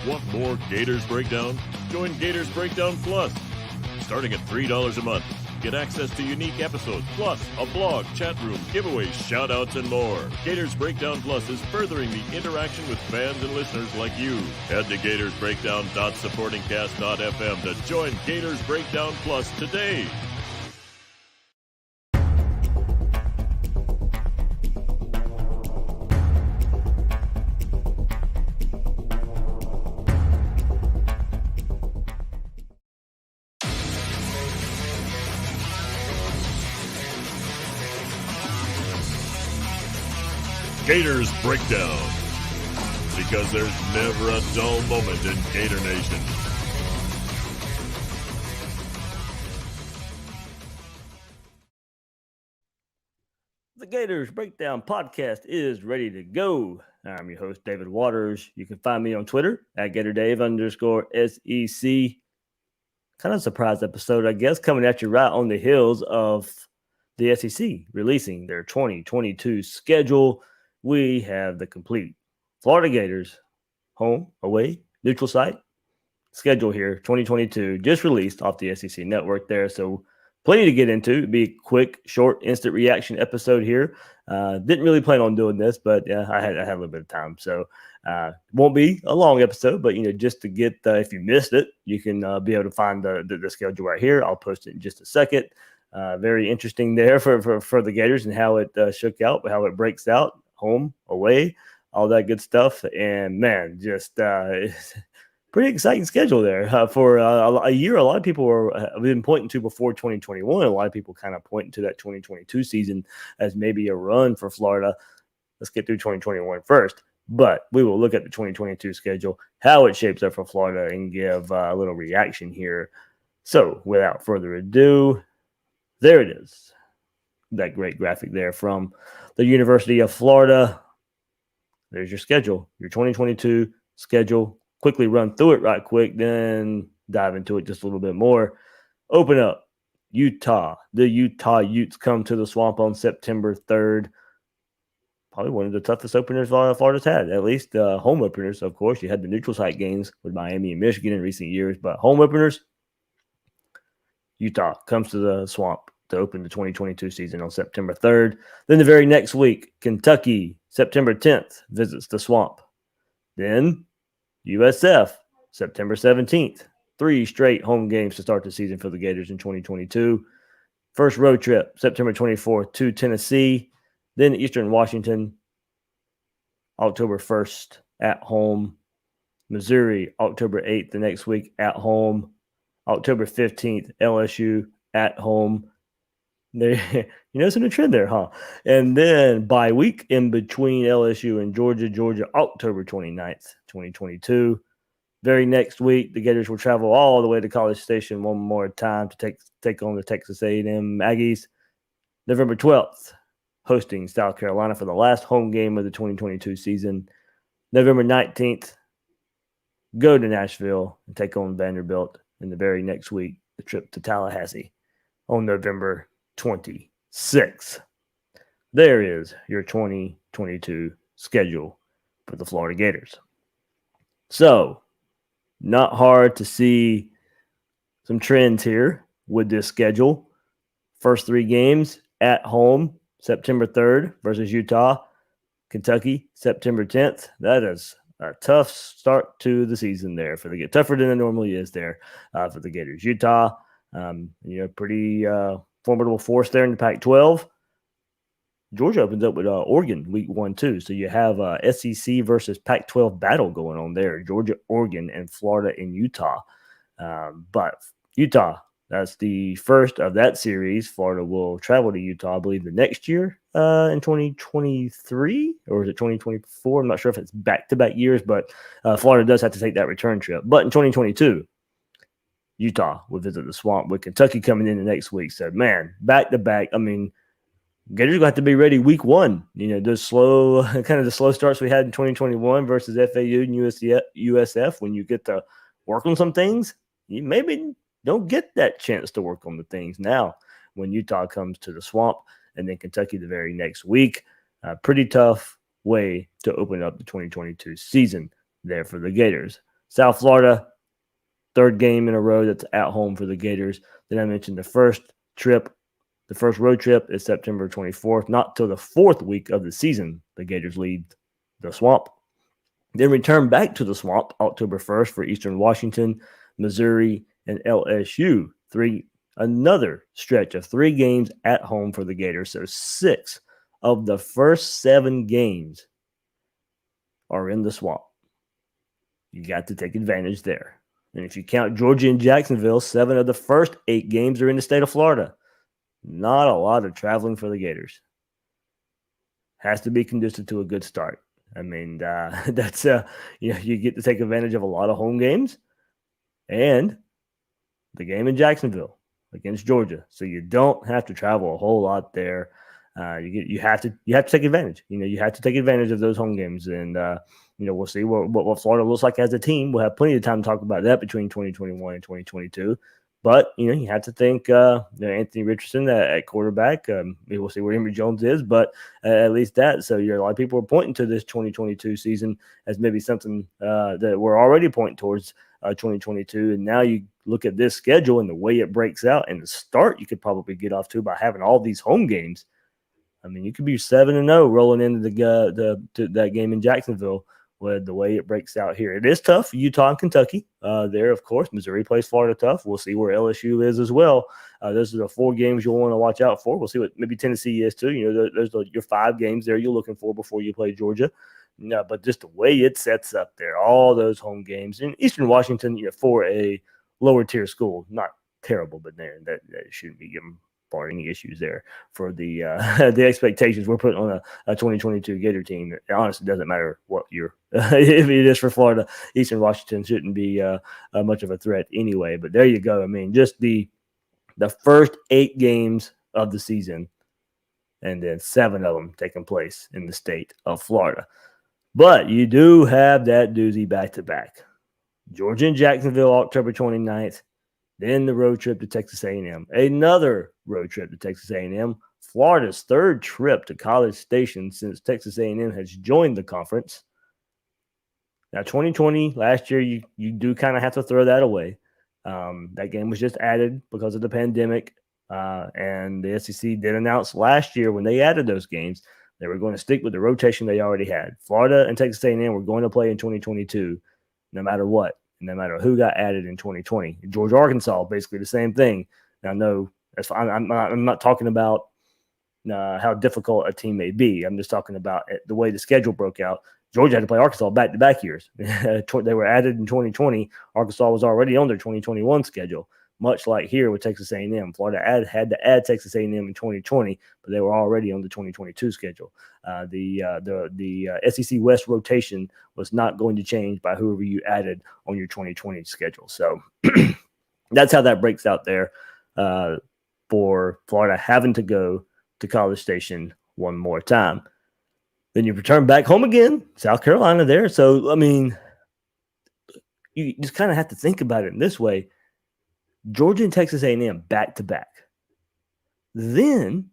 Want more Gators Breakdown? Join Gators Breakdown Plus. Starting at $3 a month, get access to unique episodes, plus a blog, chat room, giveaways, shout-outs, and more. Gators Breakdown Plus is furthering the interaction with fans and listeners like you. Head to gatorsbreakdown.supportingcast.fm to join Gators Breakdown Plus today. Gators Breakdown, because there's never a dull moment in Gator Nation. The Gators Breakdown podcast is ready to go. I'm your host, David Waters. You can find me on Twitter at GatorDave_SEC. Kind of a surprise episode, I guess, coming at you right on the heels of the SEC releasing their 2022 schedule. We have the complete Florida Gators home, away, neutral site schedule here, 2022, just released off the SEC network there. So plenty to get into. It'd be a quick, short, instant reaction episode here. Didn't really plan on doing this, but yeah, I had a little bit of time. So won't be a long episode, but just to get, if you missed it, you can be able to find the schedule right here. I'll post it in just a second. Very interesting there for the Gators and how it shook out, how it breaks out. Home, away, all that good stuff. And man, just pretty exciting schedule there for a year. A lot of people have been pointing to before 2021. A lot of people kind of pointing to that 2022 season as maybe a run for Florida. Let's get through 2021 first. But we will look at the 2022 schedule, how it shapes up for Florida, and give a little reaction here. So without further ado, there it is. That great graphic there from the University of Florida. There's your schedule, your 2022 schedule. Quickly run through it right quick, then dive into it just a little bit more. Open up Utah. The Utah Utes come to the Swamp on September 3rd. Probably one of the toughest openers Florida's had, at least home openers. Of course, you had the neutral site games with Miami and Michigan in recent years, but home openers, Utah comes to the Swamp to open the 2022 season on September 3rd. Then the very next week, Kentucky, September 10th, visits the Swamp. Then USF, September 17th. 3 straight home games to start the season for the Gators in 2022. First road trip, September 24th to Tennessee. Then Eastern Washington, October 1st at home. Missouri, October 8th the next week at home. October 15th, LSU at home. There, you noticing a trend there, huh? And then bye week in between LSU and Georgia, October 29th, 2022. Very next week, the Gators will travel all the way to College Station one more time to take on the Texas A&M Aggies. November 12th, hosting South Carolina for the last home game of the 2022 season. November 19th, go to Nashville and take on Vanderbilt. And the very next week, the trip to Tallahassee on November 26th. There is your 2022 schedule for the Florida Gators. So, not hard to see some trends here with this schedule. First 3 games at home, September 3rd versus Utah. Kentucky, September 10th. That is a tough start to the season there for the Gators. Tougher than it normally is there for the Gators. Utah, pretty formidable force there in the Pac-12. Georgia opens up with Oregon week 1 too. So you have SEC versus Pac-12 battle going on there. Georgia, Oregon, and Florida and Utah. But Utah, that's the first of that series. Florida will travel to Utah, I believe, the next year in 2023, or is it 2024? I'm not sure if it's back-to-back years, but Florida does have to take that return trip. But in 2022, Utah will visit the Swamp with Kentucky coming in the next week. So, man, back-to-back. I mean, Gators are going to have to be ready week 1. The slow starts we had in 2021 versus FAU and USF. When you get to work on some things, you maybe don't get that chance to work on the things now when Utah comes to the Swamp, and then Kentucky the very next week. Pretty tough way to open up the 2022 season there for the Gators. South Florida, third game in a row that's at home for the Gators. Then I mentioned the first road trip is September 24th. Not till the fourth week of the season, the Gators leave the Swamp. Then return back to the Swamp October 1st for Eastern Washington, Missouri, and LSU. Another stretch of 3 games at home for the Gators. So 6 of the first 7 games are in the Swamp. You got to take advantage there. And if you count Georgia and Jacksonville, 7 of the first 8 games are in the state of Florida. Not a lot of traveling for the Gators. Has to be conducive to a good start. I mean, that's you get to take advantage of a lot of home games and the game in Jacksonville against Georgia. So you don't have to travel a whole lot there. You have to take advantage. You have to take advantage of those home games, and we'll see what Florida looks like as a team. We'll have plenty of time to talk about that between 2021 and 2022. But you have to think Anthony Richardson at quarterback. We'll see where Emory Jones is, but at least that. So a lot of people are pointing to this 2022 season as maybe something that we're already pointing towards 2022. And now you look at this schedule and the way it breaks out, and the start you could probably get off to by having all these home games. I mean, you could be 7-0 rolling into that game in Jacksonville with the way it breaks out here. It is tough, Utah and Kentucky. There, of course, Missouri plays Florida tough. We'll see where LSU is as well. Those are the 4 games you'll want to watch out for. We'll see what maybe Tennessee is too. There's your 5 games there you're looking for before you play Georgia. No, but just the way it sets up there, all those home games in Eastern Washington, for a lower tier school, not terrible, but that shouldn't be given for any issues there for the the expectations we're putting on a 2022 Gator team. It honestly doesn't matter what year if it is for Florida. Eastern Washington shouldn't be much of a threat anyway. But there you go. I mean, just the first 8 games of the season, and then 7 of them taking place in the state of Florida. But you do have that doozy back-to-back. Georgia and Jacksonville, October 29th. Then the road trip to Texas A&M. Another road trip to Texas A&M. Florida's 3rd trip to College Station since Texas A&M has joined the conference. Now, 2020, last year, you do kind of have to throw that away. That game was just added because of the pandemic. And the SEC did announce last year when they added those games, they were going to stick with the rotation they already had. Florida and Texas A&M were going to play in 2022 no matter what. No matter who got added in 2020. Georgia, Arkansas, basically the same thing. Now, no, I'm not talking about how difficult a team may be. I'm just talking about the way the schedule broke out. Georgia had to play Arkansas back-to-back years. They were added in 2020. Arkansas was already on their 2021 schedule, much like here with Texas A&M. Florida had to add Texas A&M in 2020, but they were already on the 2022 schedule. The SEC West rotation was not going to change by whoever you added on your 2020 schedule. So that's how that breaks out there for Florida having to go to College Station one more time. Then you return back home again, South Carolina there. So, I mean, you just kind of have to think about it in this way. Georgia and Texas A&M back-to-back. Then,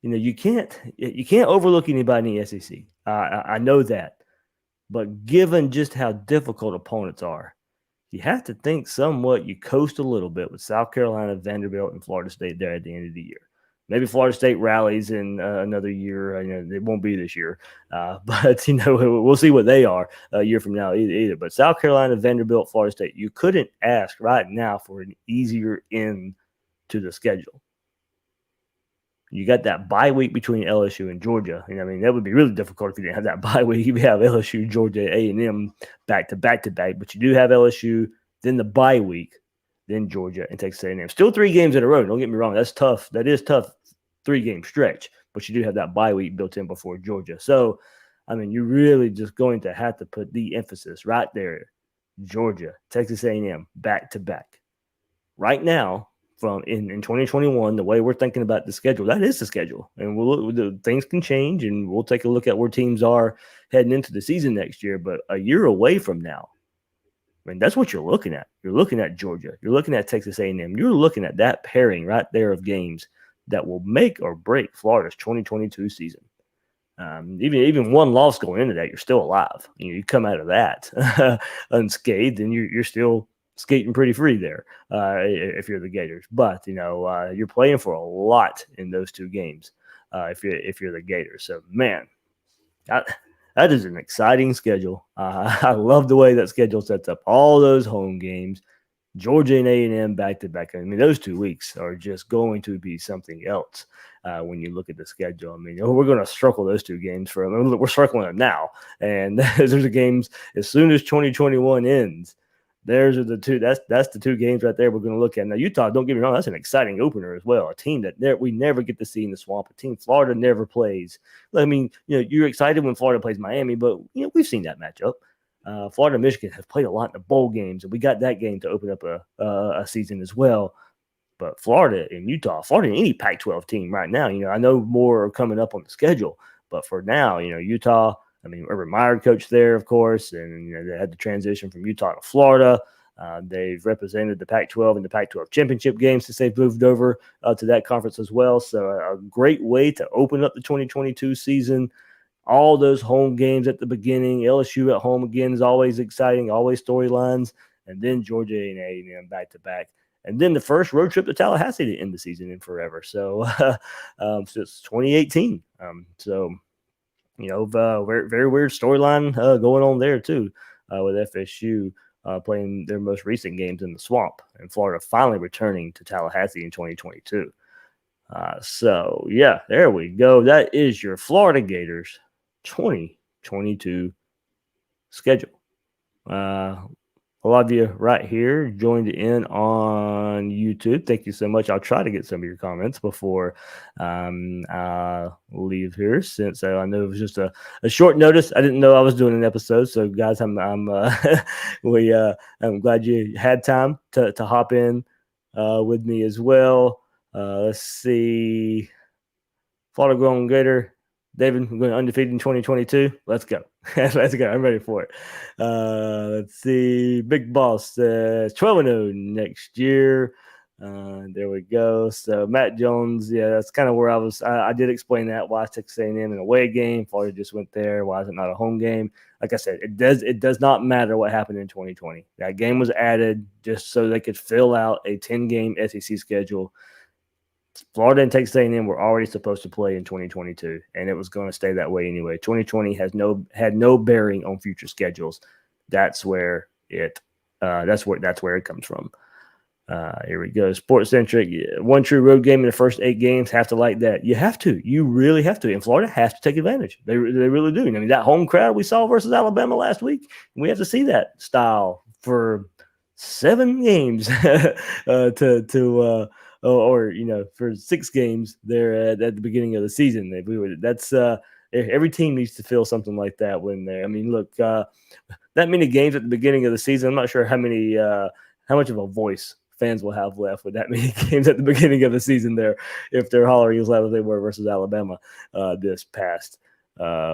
you can't overlook anybody in the SEC. I know that. But given just how difficult opponents are, you have to think somewhat you coast a little bit with South Carolina, Vanderbilt, and Florida State there at the end of the year. Maybe Florida State rallies in another year. It won't be this year. But we'll see what they are a year from now either. But South Carolina, Vanderbilt, Florida State, you couldn't ask right now for an easier end to the schedule. You got that bye week between LSU and Georgia. That would be really difficult if you didn't have that bye week. You have LSU, Georgia, A&M back to back, but you do have LSU, then the bye week, then Georgia and Texas A&M. Still 3 games in a row. Don't get me wrong. That's tough. That is tough. 3-game stretch, but you do have that bye week built in before Georgia. So, you're really just going to have to put the emphasis right there. Georgia, Texas A&M, back-to-back. Right now, in 2021, the way we're thinking about the schedule, that is the schedule. And things can change, and we'll take a look at where teams are heading into the season next year. But a year away from now, that's what you're looking at. You're looking at Georgia. You're looking at Texas A&M. You're looking at that pairing right there of games that will make or break Florida's 2022 season. Even one loss going into that, you're still alive. You come out of that unscathed, and you're still skating pretty free there if you're the Gators. But you're playing for a lot in those two games if you're the Gators. So man, that is an exciting schedule. I love the way that schedule sets up all those home games. Georgia and A&M back-to-back. I mean, those 2 weeks are just going to be something else when you look at the schedule. I mean, we're going to circle those two games we're circling them now. And those are the games as soon as 2021 ends. There's the two. That's the two games right there we're going to look at. Now, Utah, don't get me wrong, that's an exciting opener as well. A team that we never get to see in the Swamp. A team Florida never plays. I mean, you're excited when Florida plays Miami, but we've seen that matchup. Florida and Michigan have played a lot in the bowl games, and we got that game to open up a season as well. But Florida and Utah, Florida and any Pac-12 team right now, I know more are coming up on the schedule, but for now, Utah. I mean, Urban Meyer coached there, of course, and they had to transition from Utah to Florida. They've represented the Pac-12 in the Pac-12 championship games since they've moved over to that conference as well. So a great way to open up the 2022 season. All those home games at the beginning. LSU at home again is always exciting, always storylines. And then Georgia and A&M back-to-back. And then the first road trip to Tallahassee to end the season in forever. So, it's 2018. Very, very weird storyline going on there too with FSU playing their most recent games in the Swamp and Florida finally returning to Tallahassee in 2022. There we go. That is your Florida Gators 2022 schedule. A lot of you right here joined in on YouTube. Thank you so much. I'll try to get some of your comments before I leave here, since I know it was just a short notice. I didn't know I was doing an episode, so guys, I'm glad you had time to hop in with me as well. Let's see, Florida Golden Gator. David, we're going undefeated in 2022. Let's go. Let's go. I'm ready for it. Let's see. Big Boss says 12-0 next year. There we go. So Matt Jones, that's kind of where I was. I did explain that, why Texas A&M an away game. Florida just went there. Why is it not a home game? Like I said, it does not matter what happened in 2020. That game was added just so they could fill out a 10-game SEC schedule. Florida and Texas A&M were already supposed to play in 2022, and it was going to stay that way anyway. 2020 had no bearing on future schedules. That's where it comes from. Here we go. Sports centric. One true road game in the first 8 games. Have to like that. You have to. You really have to. And Florida has to take advantage. They really do. I mean, that home crowd we saw versus Alabama last week, we have to see that style for 7 games for 6 games there at the beginning of the season. Every team needs to feel something like that when they're. I mean, look, that many games at the beginning of the season. I'm not sure how much of a voice fans will have left with that many games at the beginning of the season there, if they're hollering as loud as they were versus Alabama this past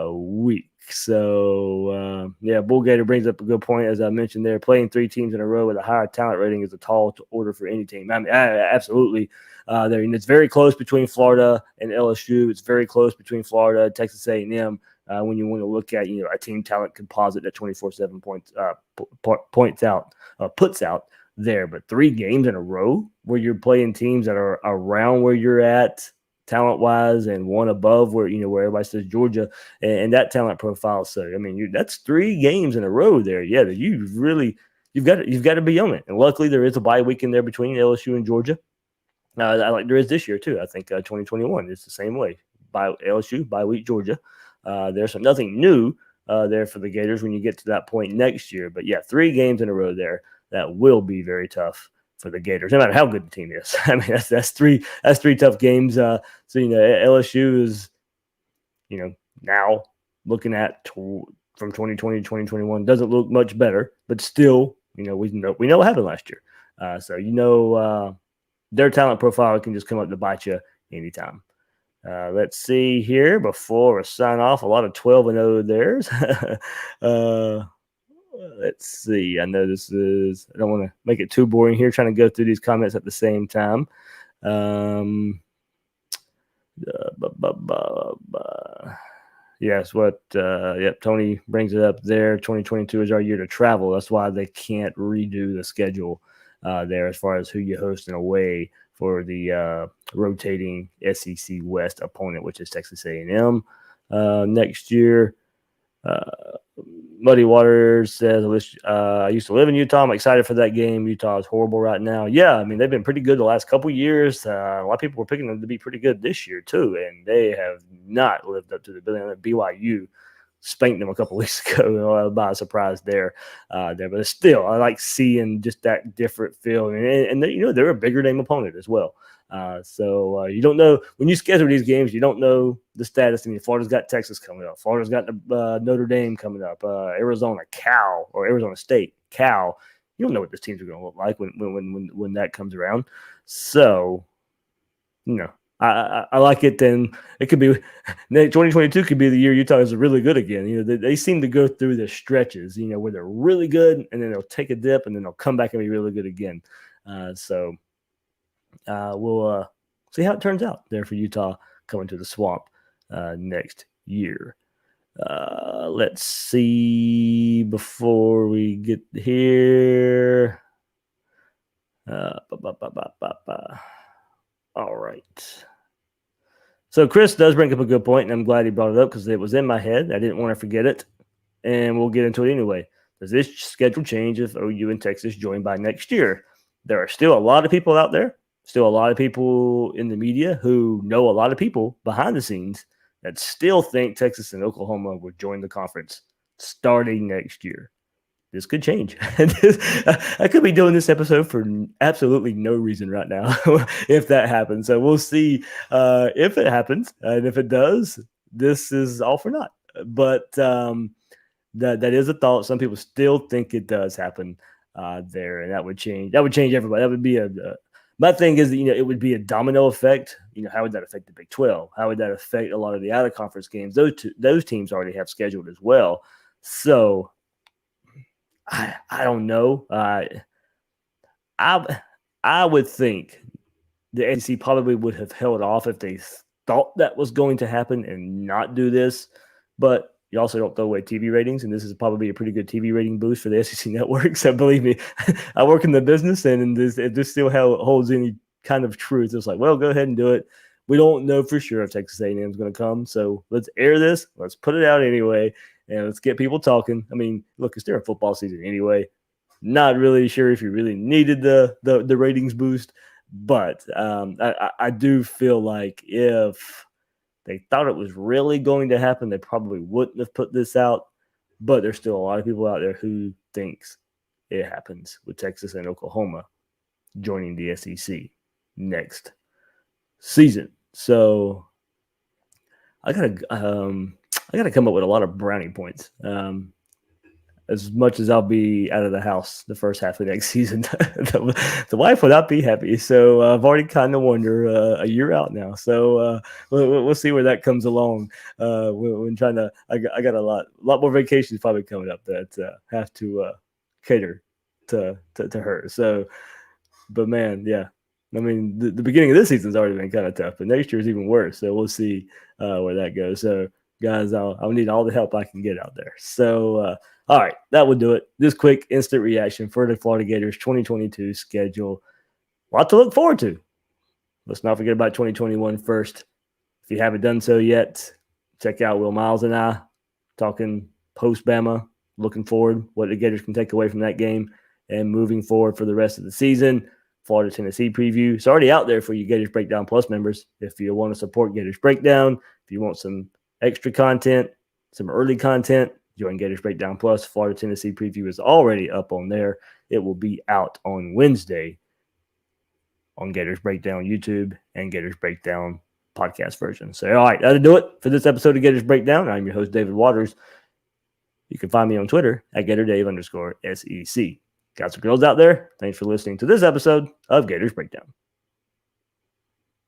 week. So, Bull Gator brings up a good point. As I mentioned there, playing 3 teams in a row with a higher talent rating is a tall order for any team. I mean, absolutely. And it's very close between Florida and LSU. It's very close between Florida and Texas A&M. When you want to look at, a team talent composite that 24/7 puts out there. But 3 games in a row where you're playing teams that are around where you're at talent-wise, and one above where everybody says Georgia and that talent profile. So I mean, that's 3 games in a row there. Yeah, you've got to be on it. And luckily, there is a bye week in there between LSU and Georgia. Like there is this year too. I think 2021 is the same way. By LSU, bye week Georgia. There's nothing new there for the Gators when you get to that point next year. But 3 games in a row there that will be very tough for the Gators, no matter how good the team is. I mean, that's 3 tough games. LSU is, now looking at from 2020 to 2021 doesn't look much better, but still, we know what happened last year. Their talent profile can just come up to bite you anytime. Let's see here before we sign off. A lot of 12-0 there. Let's see. I know I don't want to make it too boring here, trying to go through these comments at the same time. Yes, Tony brings it up there. 2022 is our year to travel. That's why they can't redo the schedule there as far as who you host and away for the rotating SEC West opponent, which is Texas A&M next year. Muddy Waters says, I used to live in Utah. I'm excited for that game. Utah is horrible right now. Yeah, I mean, they've been pretty good the last couple years. A lot of people were picking them to be pretty good this year, too, and they have not lived up to the billion. BYU spanked them a couple weeks ago by a surprise there. But still, I like seeing just that different feel. And they're a bigger name opponent as well. So you don't know when you schedule these games, you don't know the status. I mean, Florida's got Texas coming up. Florida's got Notre Dame coming up. Arizona State, Cal. You don't know what these teams are going to look like when that comes around. So, I like it. Then it could be 2022 could be the year Utah is really good again. They seem to go through the stretches, where they're really good and then they'll take a dip and then they'll come back and be really good again. We'll see how it turns out there for Utah coming to the Swamp next year. Let's see before we get here. All right. So Chris does bring up a good point, and I'm glad he brought it up because it was in my head. I didn't want to forget it, and we'll get into it anyway. Does this schedule change if OU and Texas join by next year? There are still a lot of people out there, still a lot of people in the media who know a lot of people behind the scenes that still think Texas and Oklahoma would join the conference starting next year. This could change. I could be doing this episode for absolutely no reason right now if that happens. So we'll see if it happens. And if it does, this is all for naught. But that is a thought. Some people still think it does happen there, and that would change. That would change everybody. That would be my thing is that, it would be a domino effect. How would that affect the Big 12? How would that affect a lot of the out of conference games? Those teams already have scheduled as well. So I don't know. I would think the SEC probably would have held off if they thought that was going to happen and not do this. But you also don't throw away TV ratings, and this is probably a pretty good TV rating boost for the SEC network. So believe me, I work in the business, and if this still holds any kind of truth, it's like, well, go ahead and do it. We don't know for sure if Texas A&M is going to come, so let's air this. Let's put it out anyway, and let's get people talking. I mean, look, it's their football season anyway. Not really sure if you really needed the ratings boost, but I do feel like if they thought it was really going to happen, they probably wouldn't have put this out. But there's still a lot of people out there who thinks it happens with Texas and Oklahoma joining the SEC next season. So I gotta come up with a lot of brownie points. As much as I'll be out of the house the first half of next season, the wife would not be happy. So I've already kind of wondered a year out now. So we'll see where that comes along. When trying to, I got a lot more vacations probably coming up that have to cater to her. So, but man, yeah. I mean, the beginning of this season's already been kind of tough, but next year's even worse. So we'll see where that goes. So guys, I'll need all the help I can get out there. So. All right, that will do it. This quick instant reaction for the Florida Gators 2022 schedule. A lot to look forward to. Let's not forget about 2021 first. If you haven't done so yet, check out Will Miles and I talking post-Bama, looking forward, what the Gators can take away from that game, and moving forward for the rest of the season. Florida Tennessee preview. It's already out there for you Gators Breakdown Plus members. If you want to support Gators Breakdown, if you want some extra content, some early content, join Gators Breakdown Plus. Florida Tennessee preview is already up on there. It will be out on Wednesday on Gators Breakdown YouTube and Gators Breakdown podcast version. So, all right, that'll do it for this episode of Gators Breakdown. I'm your host, David Waters. You can find me on Twitter at GatorDave_SEC. Guys and girls out there, thanks for listening to this episode of Gators Breakdown.